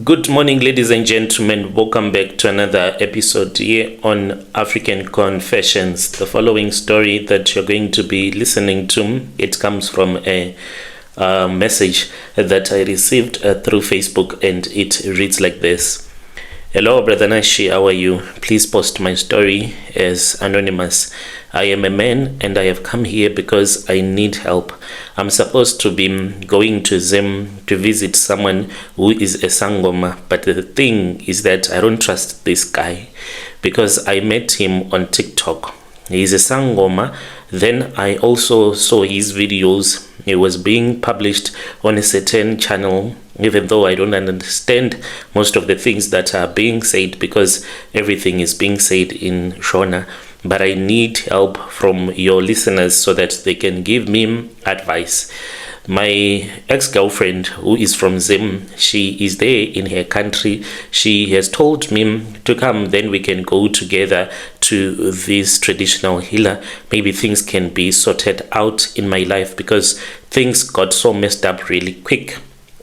Good morning, ladies and gentlemen. Welcome back to another episode here on African Confessions. The following story that you're going to be listening to, it comes from a message that I received through Facebook, and it reads like this. Hello, Brother Nashi, how are you? Please post my story as anonymous. I am a man and I have come here because I need help. I'm supposed to be going to Zim to visit someone who is a Sangoma, but the thing is that I don't trust this guy because I met him on TikTok. He's a Sangoma. Then I also saw his videos. It was being published on a certain channel, even though I don't understand most of the things that are being said because everything is being said in Shona. But I need help from your listeners so that they can give me advice. My ex-girlfriend, who is from Zim, she is there in her country. She has told me to come, then we can go together to this traditional healer. Maybe things can be sorted out in my life because things got so messed up really quick.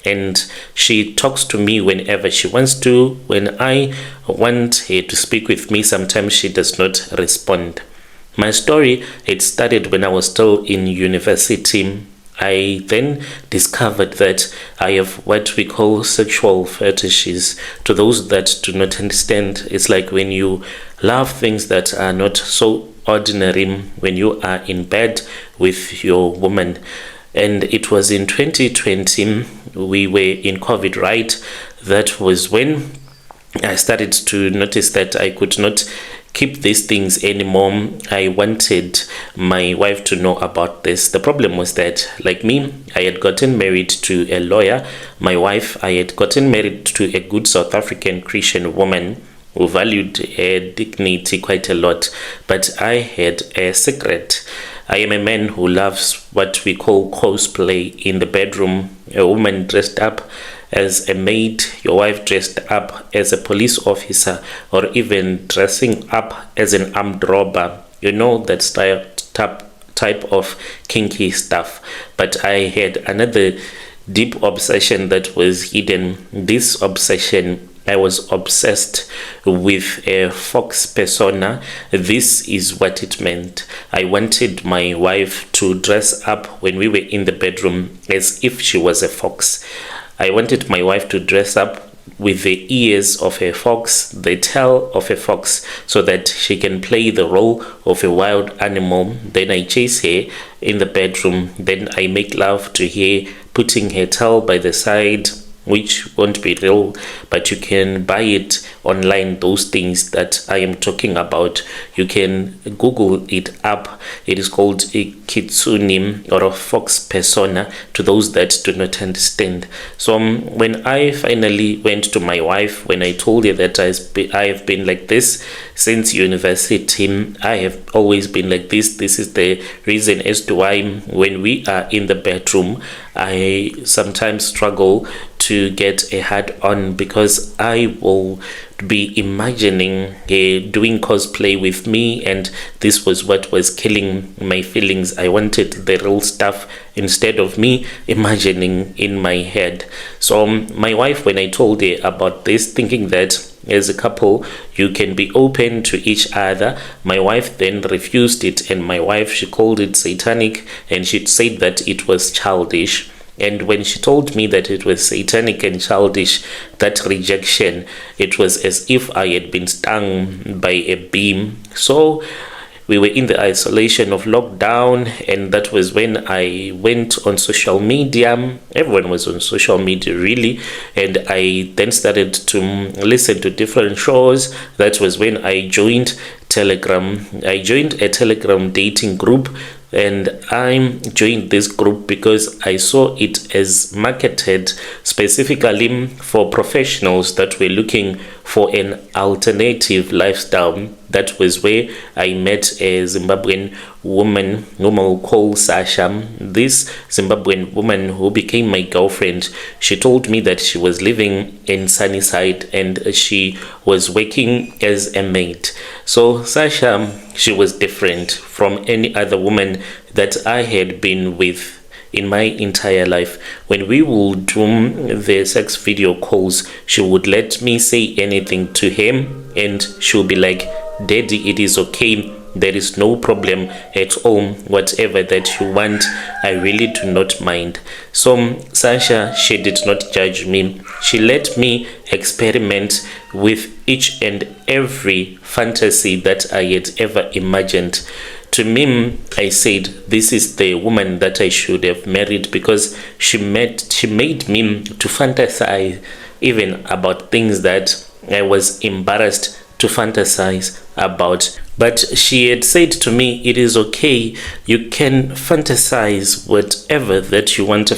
And she talks to me whenever she wants to. When I want her to speak with me, sometimes she does not respond. My story, it started when I was still in university. I then discovered that I have what we call sexual fetishes. To those that do not understand, it's like when you love things that are not so ordinary when you are in bed with your woman. And it was in 2020, we were in COVID, right? That was when I started to notice that I could not keep these things anymore. I wanted my wife to know about this. The problem was that, like me, I had gotten married to a lawyer. My wife, I had gotten married to a good South African Christian woman who valued her dignity quite a lot. But I had a secret. I am a man who loves what we call cosplay in the bedroom. A woman dressed up as a maid, your wife dressed up as a police officer, or even dressing up as an armed robber. You know, that type of kinky stuff. But I had another deep obsession that was hidden. This obsession, I was obsessed with a fox persona. This is what it meant. I wanted my wife to dress up when we were in the bedroom as if she was a fox. I wanted my wife to dress up with the ears of a fox, the tail of a fox, so that she can play the role of a wild animal. Then I chase her in the bedroom. Then I make love to her, putting her tail by the side, which won't be real, but you can buy it online, those things that I am talking about. You can Google it up. It is called a kitsune or a fox persona to those that do not understand. So when I finally went to my wife, when I told her that I have been like this since university, I have always been like this. This is the reason as to why when we are in the bedroom, I sometimes struggle to get a hard on because I will be imagining doing cosplay with me, and this was what was killing my feelings. I wanted the real stuff instead of me imagining in my head. So my wife, when I told her about this, thinking that as a couple you can be open to each other, my wife then refused it, and my wife, she called it satanic, and she said that it was childish. And when she told me that it was satanic and childish, that rejection, it was as if I had been stung by a beam. So we were in the isolation of lockdown, and that was when I went on social media. Everyone was on social media, really, and I then started to listen to different shows. That was when I joined Telegram. I joined a Telegram dating group, and I joined this group because I saw it as marketed specifically for professionals that were looking for an alternative lifestyle. That was where I met a Zimbabwean woman whom I'll call Sasha. This Zimbabwean woman who became my girlfriend, she told me that she was living in Sunnyside and she was working as a maid. So Sasha, she was different from any other woman that I had been with. in my entire life. When we would do the sex video calls, she would let me say anything to him, and she'll be like, "Daddy, it is okay. There is no problem at all. Whatever that you want, I really do not mind." So Sasha, she did not judge me. She let me experiment with each and every fantasy that I had ever imagined. To me, I said, this is the woman that I should have married, because she made me to fantasize even about things that I was embarrassed to fantasize about. But she had said to me, it is okay, you can fantasize whatever that you want to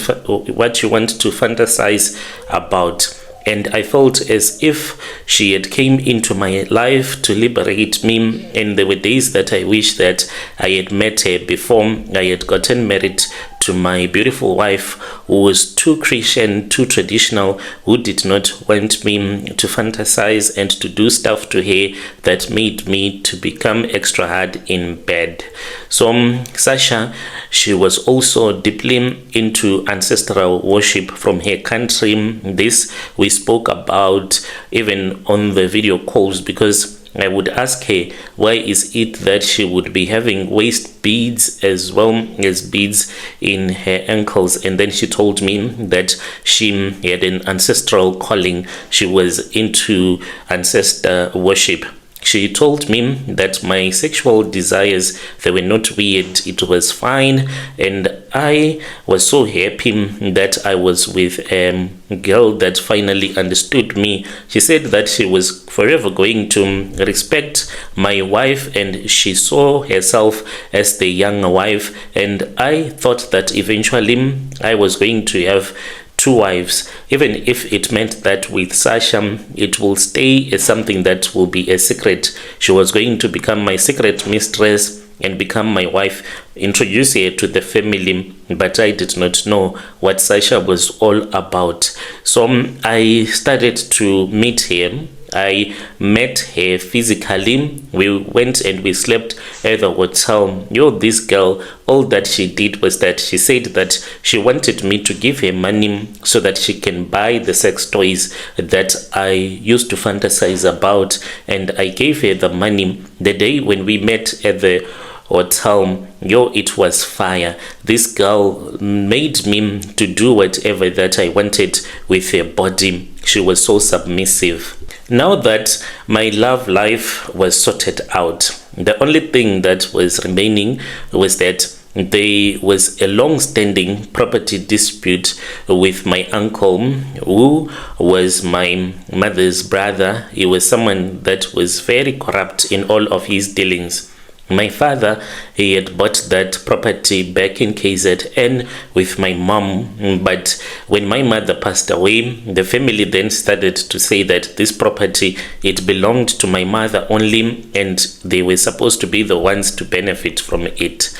fantasize about. And I felt as if she had came into my life to liberate me. And there were days that I wish that I had met her before I had gotten married to my beautiful wife, who was too Christian, too traditional, who did not want me to fantasize and to do stuff to her that made me to become extra hard in bed. So Sasha, she was also deeply into ancestral worship from her country. This we spoke about even on the video calls, because I would ask her, why is it that she would be having waist beads as well as beads in her ankles? And then she told me that she had an ancestral calling. She was into ancestor worship. She told me that my sexual desires, they were not weird, it was fine, and I was so happy that I was with a girl that finally understood me. She said that she was forever going to respect my wife, and she saw herself as the young wife, and I thought that eventually I was going to have two wives, even if it meant that with Sasha it will stay as something that will be a secret. She was going to become my secret mistress and become my wife, introduce her to the family, but I did not know what Sasha was all about. So I started to meet her. I met her physically. We went and we slept at the hotel. This girl, all that she did was that she said that she wanted me to give her money so that she can buy the sex toys that I used to fantasize about. And I gave her the money. The day when we met at the hotel, it was fire. This girl made me to do whatever that I wanted with her body. She was so submissive. Now that my love life was sorted out, the only thing that was remaining was that there was a long-standing property dispute with my uncle, who was my mother's brother. He was someone that was very corrupt in all of his dealings. My father, he had bought that property back in KZN with my mom, but when my mother passed away, the family then started to say that this property, it belonged to my mother only, and they were supposed to be the ones to benefit from it.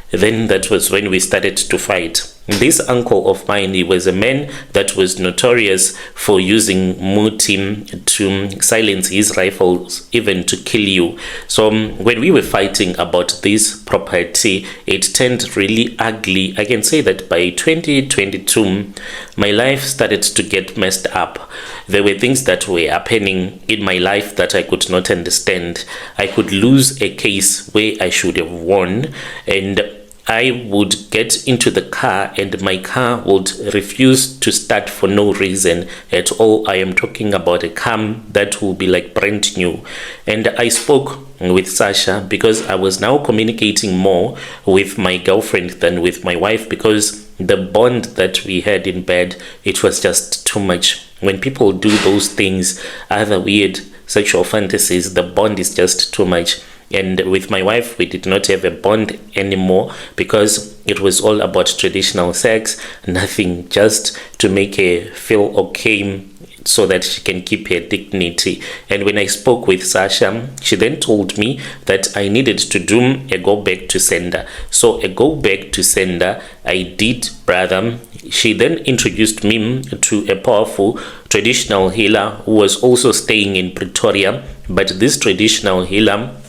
Then that was when we started to fight. This uncle of mine, he was a man that was notorious for using muti to silence his rifles, even to kill you. So when we were fighting about this property, it turned really ugly. I can say that by 2022, my life started to get messed up. There were things that were happening in my life that I could not understand. I could lose a case where I should have won, and I would get into the car and my car would refuse to start for no reason at all. I am talking about a car that will be like brand new. And I spoke with Sasha because I was now communicating more with my girlfriend than with my wife, because the bond that we had in bed, it was just too much. When people do those things, other weird sexual fantasies, the bond is just too much. And with my wife, we did not have a bond anymore because it was all about traditional sex, nothing, just to make her feel okay so that she can keep her dignity. And when I spoke with Sasha, she then told me that I needed to do a go back to sender. So a go back to sender, I did, brother. She then introduced me to a powerful traditional healer who was also staying in Pretoria. But this traditional healer,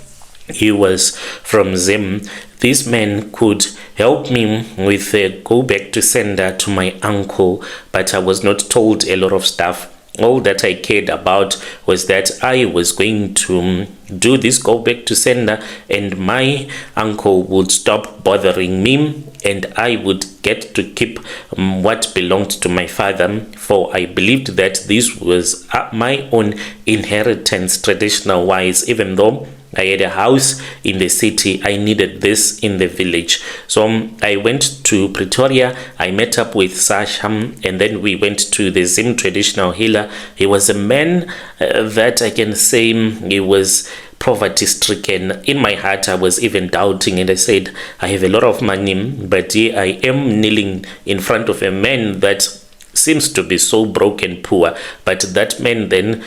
He was from Zim. This man could help me with a go back to sender to my uncle, but I was not told a lot of stuff. All that I cared about was that I was going to do this go back to sender, and my uncle would stop bothering me, and I would get to keep what belonged to my father, for I believed that this was my own inheritance traditional wise. Even though I had a house in the city, I needed this in the village. So I went to Pretoria. I met up with Sasha, and then we went to the Zim traditional healer. He was a man that I can say he was poverty stricken. In my heart, I was even doubting, and I said, I have a lot of money, but here I am kneeling in front of a man that seems to be so broken, poor. But that man then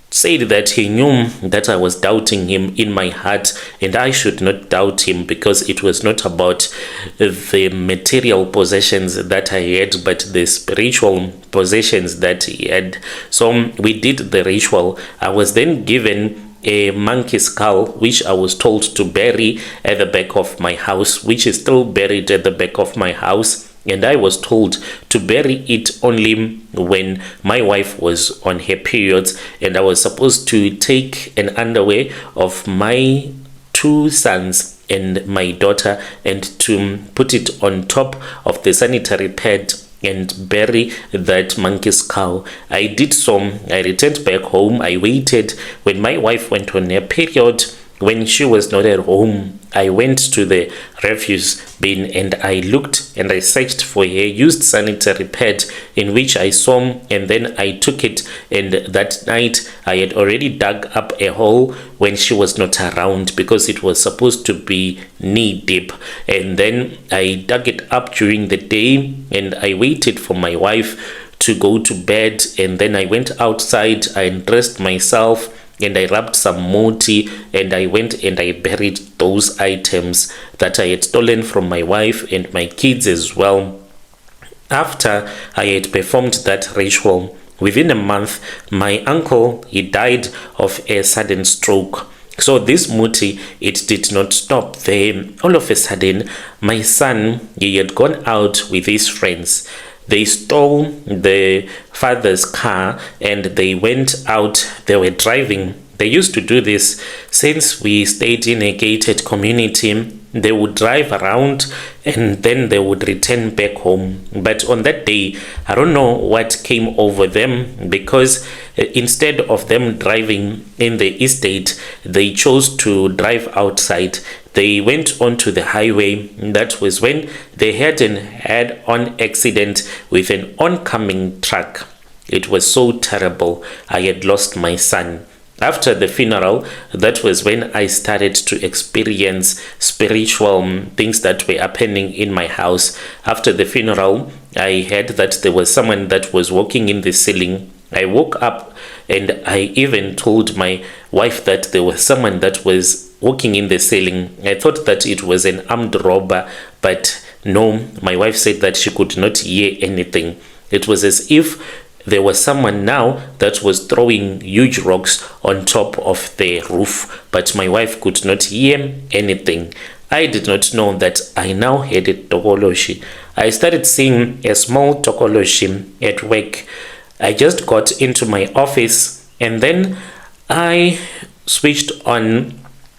said that he knew that I was doubting him in my heart, and I should not doubt him, because it was not about the material possessions that I had, but the spiritual possessions that he had. So we did the ritual. I was then given a monkey skull, which I was told to bury at the back of my house, which is still buried at the back of my house. And I was told to bury it only when my wife was on her periods, and I was supposed to take an underwear of my 2 sons and my daughter and to put it on top of the sanitary pad and bury that monkey skull. I did so. I returned back home. I waited. When my wife went on her period, when she was not at home, I went to the refuse bin and I looked and I searched for a used sanitary pad in which I saw, and then I took it, and that night I had already dug up a hole when she was not around, because it was supposed to be knee deep. And then I dug it up during the day and I waited for my wife to go to bed, and then I went outside, I dressed myself, and I rubbed some moti, and I went and I buried those items that I had stolen from my wife and my kids as well. After I had performed that ritual, within a month, my uncle, he died of a sudden stroke. So this muti, it did not stop there. All of a sudden, my son, he had gone out with his friends. They stole the father's car and they went out. They were driving. They used to do this since we stayed in a gated community. They would drive around and then they would return back home. But on that day, I don't know what came over them, because instead of them driving in the estate, they chose to drive outside. They went onto the highway. That was when they had an head-on accident with an oncoming truck. It was so terrible. I had lost my son. After the funeral, that was when I started to experience spiritual things that were happening in my house. After the funeral, I heard that there was someone that was walking in the ceiling. I woke up and I even told my wife that there was someone that was walking in the ceiling. I thought that it was an armed robber, but no, my wife said that she could not hear anything. It was as if there was someone now that was throwing huge rocks on top of the roof, but my wife could not hear anything. I did not know that I now had a Tokoloshe. I started seeing a small Tokoloshe at work. I just got into my office and then I switched on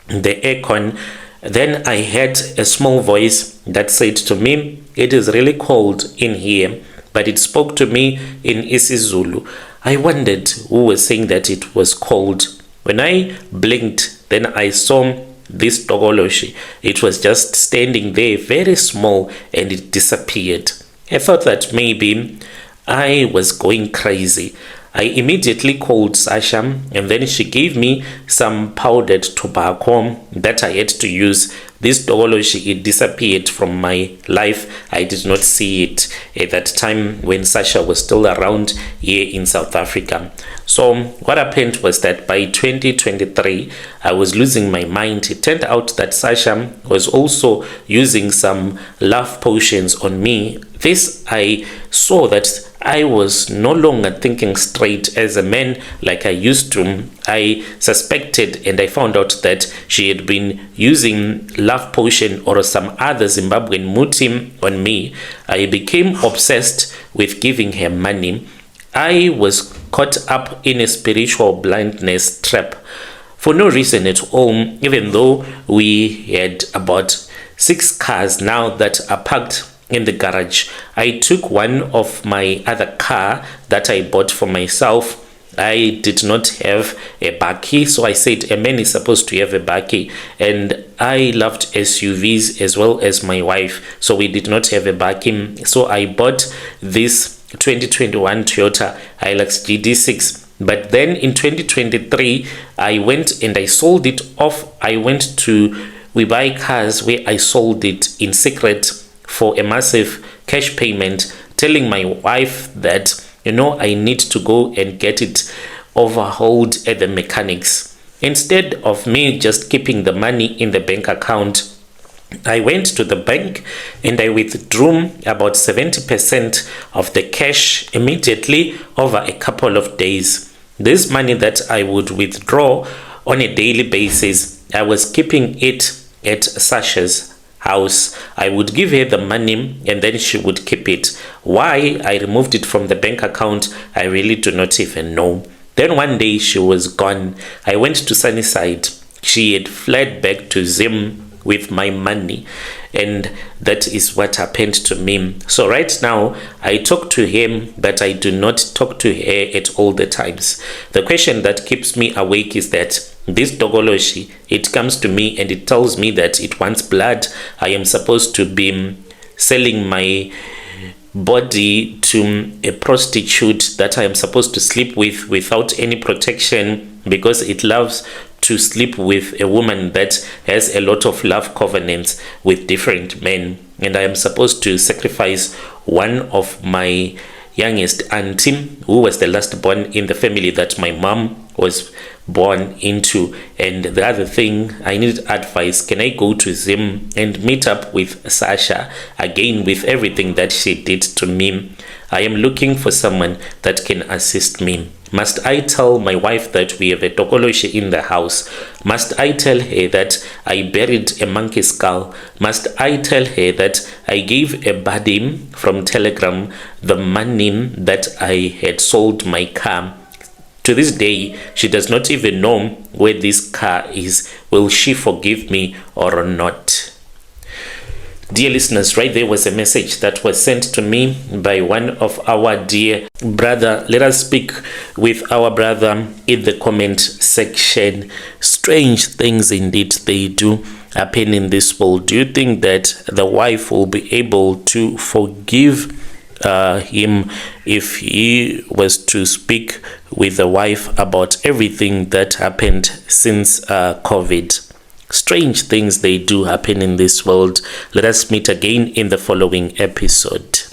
the aircon. Then I heard a small voice that said to me, "It is really cold in here." But it spoke to me in isiZulu. I wondered who was saying that it was cold. When I blinked, then I saw this Tokoloshe. It was just standing there, very small, and it disappeared. I thought that maybe I was going crazy. I immediately called Sasha, and then she gave me some powdered tobacco that I had to use. This Tokoloshe, it disappeared from my life. I did not see it at that time when Sasha was still around here in South Africa. So what happened was that by 2023, I was losing my mind. It turned out that Sasha was also using some love potions on me. This, I saw that I was no longer thinking straight as a man like I used to. I suspected and I found out that she had been using love potion or some other Zimbabwean muti on me. I became obsessed with giving her money. I was caught up in a spiritual blindness trap for no reason at all, even though we had about 6 cars now that are parked in the garage. I took one of my other car that I bought for myself. I did not have a bakkie, so I said a man is supposed to have a bakkie, and I loved SUVs as well as my wife, so we did not have a bakkie. So I bought this 2021 Toyota Hilux GD6. But then in 2023, I went and I sold it off. I went to We Buy Cars, where I sold it in secret for a massive cash payment, telling my wife that, I need to go and get it overhauled at the mechanics. Instead of me just keeping the money in the bank account, I went to the bank and I withdrew about 70% of the cash immediately over a couple of days. This money that I would withdraw on a daily basis, I was keeping it at Sasha's house. I would give her the money and then she would keep it. Why I removed it from the bank account, I really do not even know. Then one day she was gone. I went to Sunnyside. She had fled back to Zim with my money, and that is what happened to me. So right now I talk to him, but I do not talk to her at all the times. The question that keeps me awake is that this Tokoloshe, it comes to me and it tells me that it wants blood. I am supposed to be selling my body to a prostitute that I am supposed to sleep with without any protection, because it loves to sleep with a woman that has a lot of love covenants with different men. And I am supposed to sacrifice one of my youngest auntie, who was the last born in the family that my mom was born into. And the other thing, I need advice. Can I go to Zim and meet up with Sasha again with everything that she did to me? I am looking for someone that can assist me. Must I tell my wife that we have a Tokoloshe in the house? Must I tell her that I buried a monkey skull? Must I tell her that I gave a baddie from Telegram the money that I had sold my car? To this day, she does not even know where this car is. Will she forgive me or not? Dear listeners, right there was a message that was sent to me by one of our dear brother. Let us speak with our brother in the comment section. Strange things indeed they do happen in this world. Do you think that the wife will be able to forgive him if he was to speak with the wife about everything that happened since COVID? Strange things they do happen in this world. Let us meet again in the following episode.